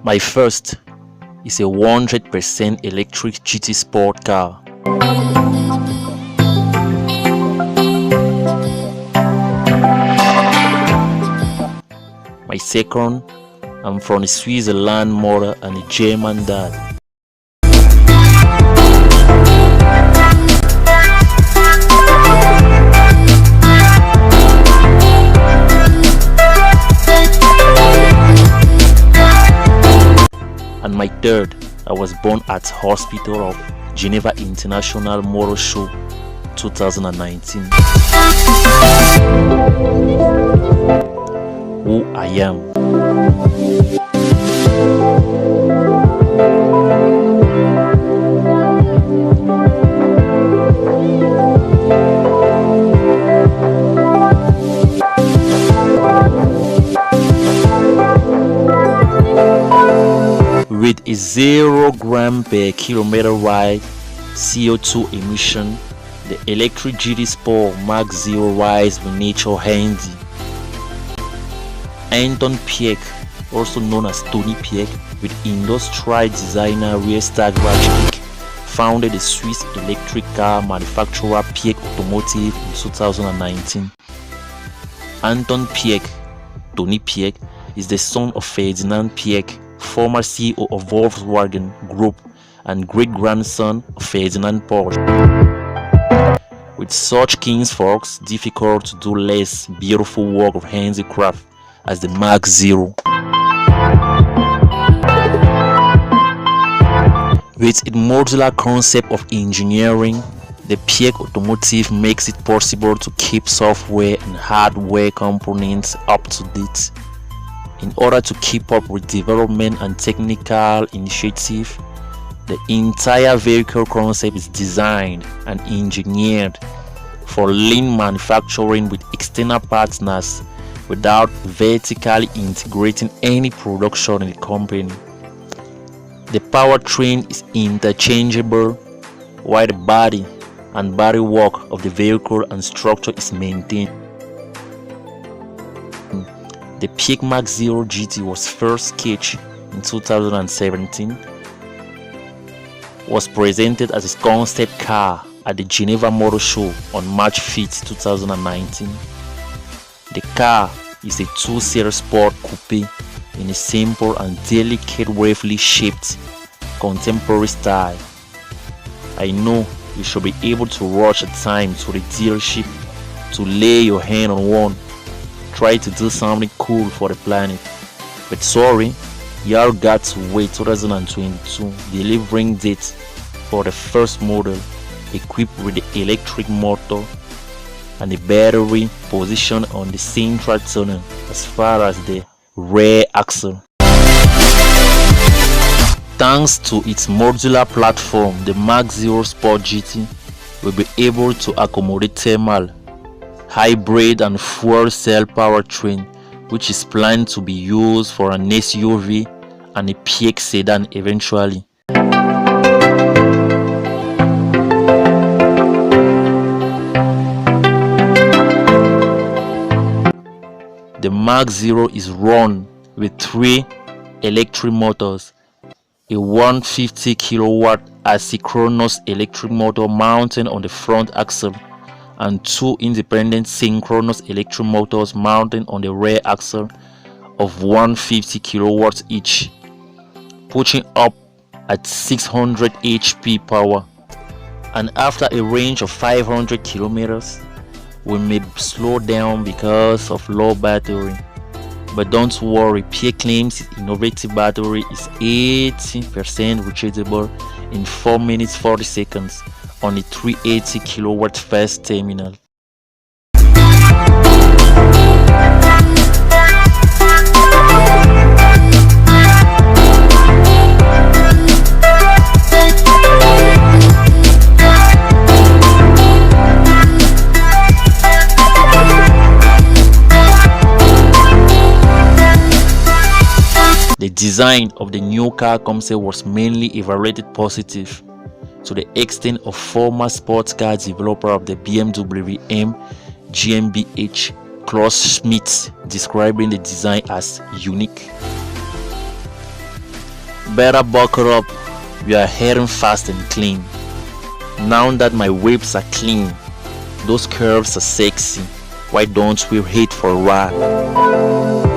My first is a 100% electric GT sport car. My second, I'm from a Switzerland mother and a German dad. And my third, I was born at Hospital of Geneva International Motor Show 2019. Who I am. With a 0 gram per kilometer ride CO2 emission, the electric GT Sport Mark 0 rides with nature handy. Piech, also known as Tony Piech, with industrial designer rear stack ratchet kick, founded the Swiss electric car manufacturer Piech Automotive in 2019. Piech, Tony Piech, is the son of Ferdinand Piech, former CEO of Volkswagen Group and great-grandson of Ferdinand Porsche. With such kinsfolks, difficult to do less beautiful work of handicraft as the Mark 0. With its modular concept of engineering, the Piech Automotive makes it possible to keep software and hardware components up to date. In order to keep up with development and technical initiative, the entire vehicle concept is designed and engineered for lean manufacturing with external partners without vertically integrating any production in the company. The powertrain is interchangeable, while the body and bodywork of the vehicle and structure is maintained. The Piech Mark 0 GT was first sketched in 2017, was presented as a concept car at the Geneva Motor Show on March 5, 2019. The car is a two-seater sport coupe in a simple and delicate, roughly shaped contemporary style. I know you should be able to rush at time to the dealership to lay your hand on one. Try to do something cool for the planet, but sorry, y'all got to wait 2022 delivering date for the first model equipped with the electric motor and the battery positioned on the central tunnel as far as the rear axle. Thanks to its modular platform, the Mark 0 Sport GT will be able to accommodate thermal, hybrid and fuel cell powertrain, which is planned to be used for an SUV and a Piech sedan eventually. The Mark 0 is run with 3 electric motors, a 150 kilowatt asynchronous electric motor mounted on the front axle, and 2 independent synchronous electric motors mounted on the rear axle of 150 kilowatts each, pushing up at 600 HP power. And after a range of 500 kilometers, we may slow down because of low battery. But don't worry, Piech claims its innovative battery is 80% rechargeable in 4 minutes 40 seconds on a 380 kilowatt fast terminal. The design of the new car concept was mainly evaluated positive, to the extent of former sports car developer of the BMW M GmbH Klaus Schmidt, describing the design as unique. Better buckle up, we are heading fast and clean. Now that my waves are clean, those curves are sexy, why don't we hit for a ride?